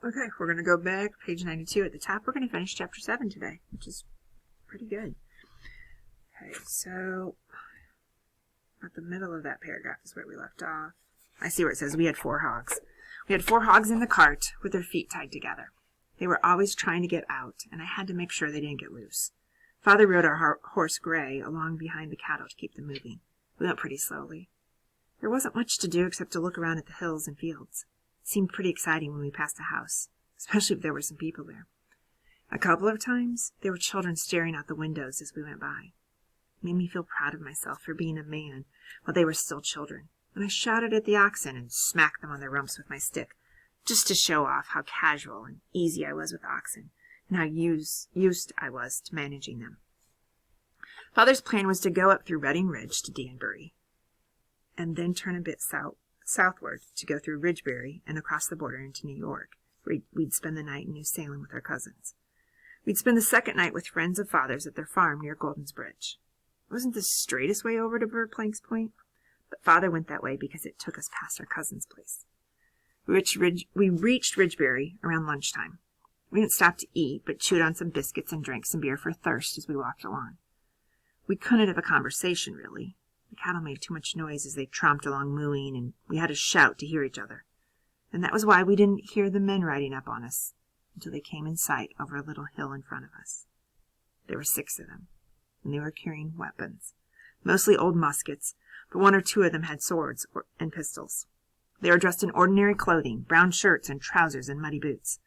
Okay, we're going to go back, page 92 at the top. We're going to finish chapter 7 today, which is pretty good. Okay, so at the middle of that paragraph is where we left off. I see where it says we had 4 hogs. We had 4 hogs in the cart with their feet tied together. They were always trying to get out, and I had to make sure they didn't get loose. Father rode our horse Gray along behind the cattle to keep them moving. We went pretty slowly. There wasn't much to do except to look around at the hills and fields. It seemed pretty exciting when we passed a house, especially if there were some people there. A couple of times, there were children staring out the windows as we went by. It made me feel proud of myself for being a man while they were still children, and I shouted at the oxen and smacked them on their rumps with my stick, just to show off how casual and easy I was with oxen, and how used I was to managing them. Father's plan was to go up through Redding Ridge to Danbury, and then turn a bit southward to go through Ridgebury and across the border into New York, where we'd spend the night in New Salem with our cousins. We'd spend the second night with friends of Father's at their farm near Golden's Bridge. It wasn't the straightest way over to Verplank's Point, but Father went that way because it took us past our cousin's place. We reached Ridgebury around lunchtime. We didn't stop to eat, but chewed on some biscuits and drank some beer for thirst as we walked along. We couldn't have a conversation, really. The cattle made too much noise as they tromped along mooing, and we had to shout to hear each other. And that was why we didn't hear the men riding up on us until they came in sight over a little hill in front of us. There were 6 of them, and they were carrying weapons, mostly old muskets, but 1 or 2 of them had swords and pistols. They were dressed in ordinary clothing, brown shirts and trousers and muddy boots.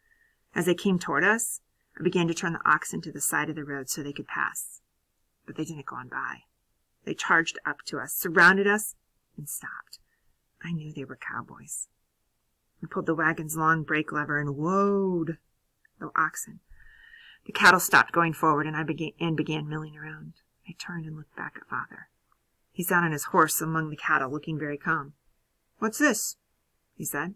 As they came toward us, I began to turn the oxen to the side of the road so they could pass. But they didn't go on by. They charged up to us, surrounded us, and stopped. I knew they were cowboys. We pulled the wagon's long brake lever and whoaed the oxen. The cattle stopped going forward, and I began milling around. I turned and looked back at Father. He sat on his horse among the cattle, looking very calm. "What's this?" he said.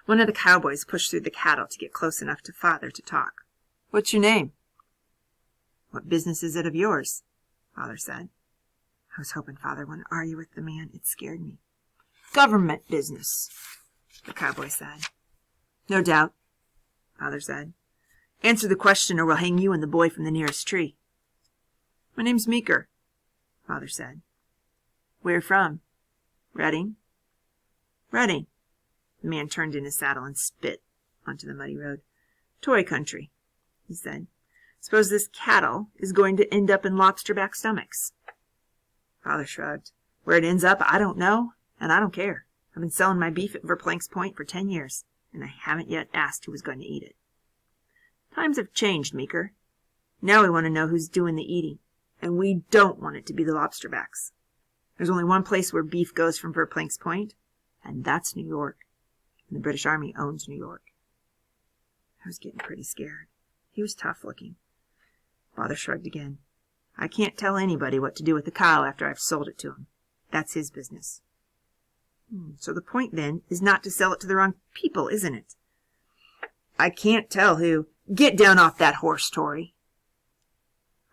One of the cowboys pushed through the cattle to get close enough to Father to talk. "What's your name?" "What business is it of yours?" Father said. I was hoping Father wouldn't argue with the man. It scared me. "Government business," the cowboy said. "No doubt," Father said. "Answer the question or we'll hang you and the boy from the nearest tree." "My name's Meeker," Father said. "Where from?" "Redding." "Redding." The man turned in his saddle and spit onto the muddy road. "Toy country," he said. "Suppose this cattle is going to end up in lobsterback stomachs." Father shrugged. "Where it ends up, I don't know, and I don't care. I've been selling my beef at Verplank's Point for 10 years, and I haven't yet asked who was going to eat it." "Times have changed, Meeker. Now we want to know who's doing the eating, and we don't want it to be the lobsterbacks. There's only one place where beef goes from Verplank's Point, and that's New York. And the British Army owns New York." I was getting pretty scared. He was tough looking. Father shrugged again. "I can't tell anybody what to do with the cow after I've sold it to him. That's his business." "So the point, then, is not to sell it to the wrong people, isn't it?" "I can't tell who—" "Get down off that horse, Tory."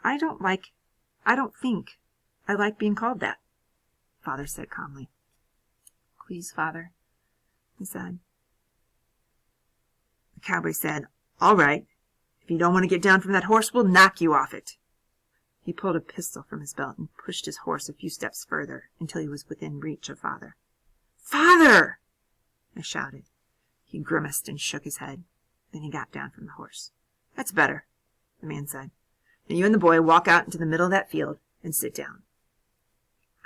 I don't think I like being called that," Father said calmly. "Please, Father," he said. The cowboy said, "All right. If you don't want to get down from that horse, we'll knock you off it." He pulled a pistol from his belt and pushed his horse a few steps further until he was within reach of Father. "Father!" I shouted. He grimaced and shook his head. Then he got down from the horse. "That's better," the man said. "Now you and the boy walk out into the middle of that field and sit down."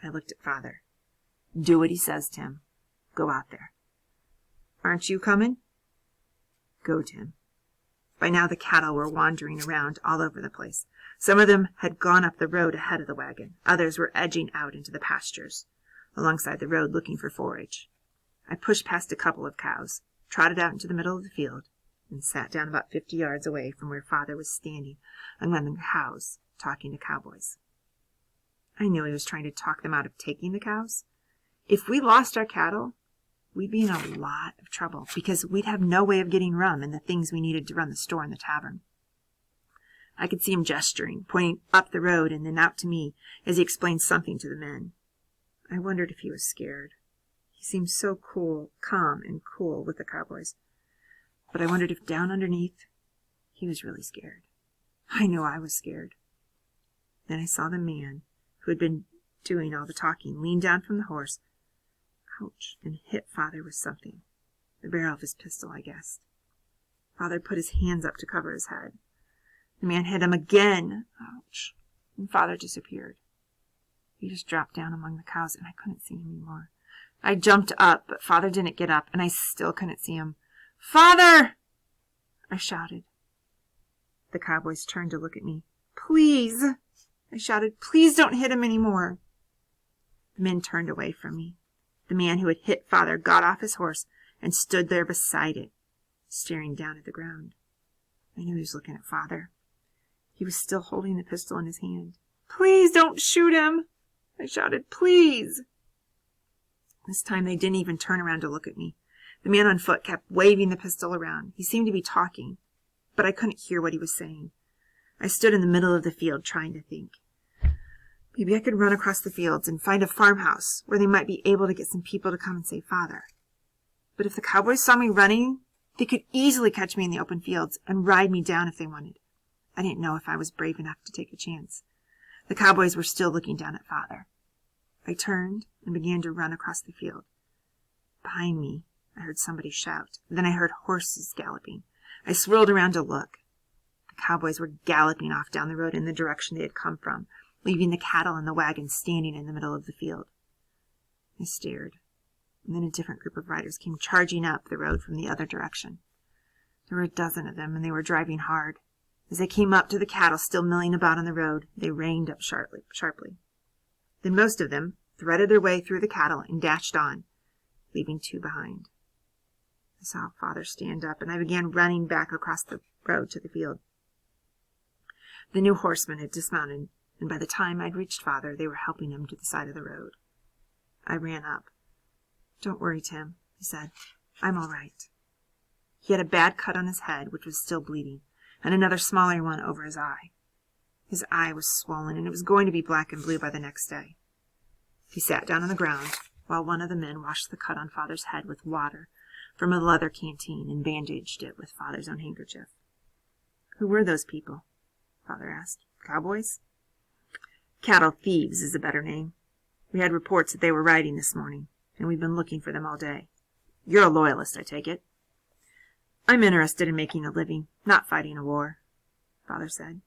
I looked at Father. "Do what he says, Tim. Go out there." "Aren't you coming?" "Go, Tim." By now the cattle were wandering around all over the place. Some of them had gone up the road ahead of the wagon. Others were edging out into the pastures alongside the road looking for forage. I pushed past a couple of cows, trotted out into the middle of the field, and sat down about 50 yards away from where Father was standing among the cows, talking to cowboys. I knew he was trying to talk them out of taking the cows. If we lost our cattle, we'd be in a lot of trouble because we'd have no way of getting rum and the things we needed to run the store and the tavern. I could see him gesturing, pointing up the road and then out to me as he explained something to the men. I wondered if he was scared. He seemed so calm and cool with the cowboys. but I wondered if down underneath he was really scared. I knew I was scared. Then I saw the man who had been doing all the talking lean down from the horse, ouch, and hit Father with something. The barrel of his pistol, I guessed. Father put his hands up to cover his head. The man hit him again, ouch, and Father disappeared. He just dropped down among the cows, and I couldn't see him anymore. I jumped up, but Father didn't get up, and I still couldn't see him. "Father!" I shouted. The cowboys turned to look at me. "Please!" I shouted. "Please don't hit him anymore." The men turned away from me. The man who had hit Father got off his horse and stood there beside it, staring down at the ground. I knew he was looking at Father. He was still holding the pistol in his hand. "Please don't shoot him!" I shouted. "Please!" This time they didn't even turn around to look at me. The man on foot kept waving the pistol around. He seemed to be talking, but I couldn't hear what he was saying. I stood in the middle of the field trying to think. Maybe I could run across the fields and find a farmhouse where they might be able to get some people to come and save Father. But if the cowboys saw me running, they could easily catch me in the open fields and ride me down if they wanted. I didn't know if I was brave enough to take a chance. The cowboys were still looking down at Father. I turned and began to run across the field. Behind me, I heard somebody shout. Then I heard horses galloping. I swirled around to look. The cowboys were galloping off down the road in the direction they had come from, leaving the cattle and the wagon standing in the middle of the field. I stared, and then a different group of riders came charging up the road from the other direction. There were a dozen of them, and they were driving hard. As they came up to the cattle still milling about on the road, they reined up sharply. Then most of them threaded their way through the cattle and dashed on, leaving two behind. I saw Father stand up, and I began running back across the road to the field. The new horsemen had dismounted, and by the time I'd reached Father, they were helping him to the side of the road. I ran up. "Don't worry, Tim," he said. "I'm all right." He had a bad cut on his head, which was still bleeding, and another smaller one over his eye. His eye was swollen, and it was going to be black and blue by the next day. He sat down on the ground while one of the men washed the cut on Father's head with water from a leather canteen and bandaged it with Father's own handkerchief. "Who were those people?" Father asked. "Cowboys?" "Cattle thieves is a better name. We had reports that they were riding this morning, and we've been looking for them all day. You're a loyalist, I take it?" "I'm interested in making a living, not fighting a war," Father said.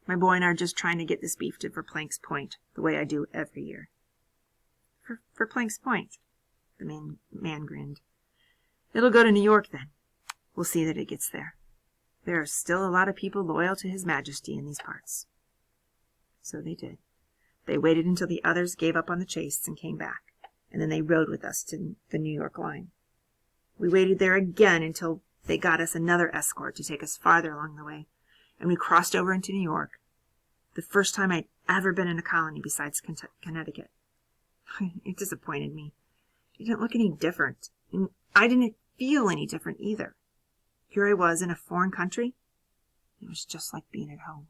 "My boy and I are just trying to get this beef to Verplank's Point, the way I do every year." "For Verplank's Point?" The man grinned. "It'll go to New York then. We'll see that it gets there. There are still a lot of people loyal to His Majesty in these parts." So they did. They waited until the others gave up on the chase and came back, and then they rode with us to the New York line. We waited there again until they got us another escort to take us farther along the way, and we crossed over into New York, the first time I'd ever been in a colony besides Connecticut. It disappointed me. It didn't look any different, and I didn't feel any different either. Here I was in a foreign country. It was just like being at home.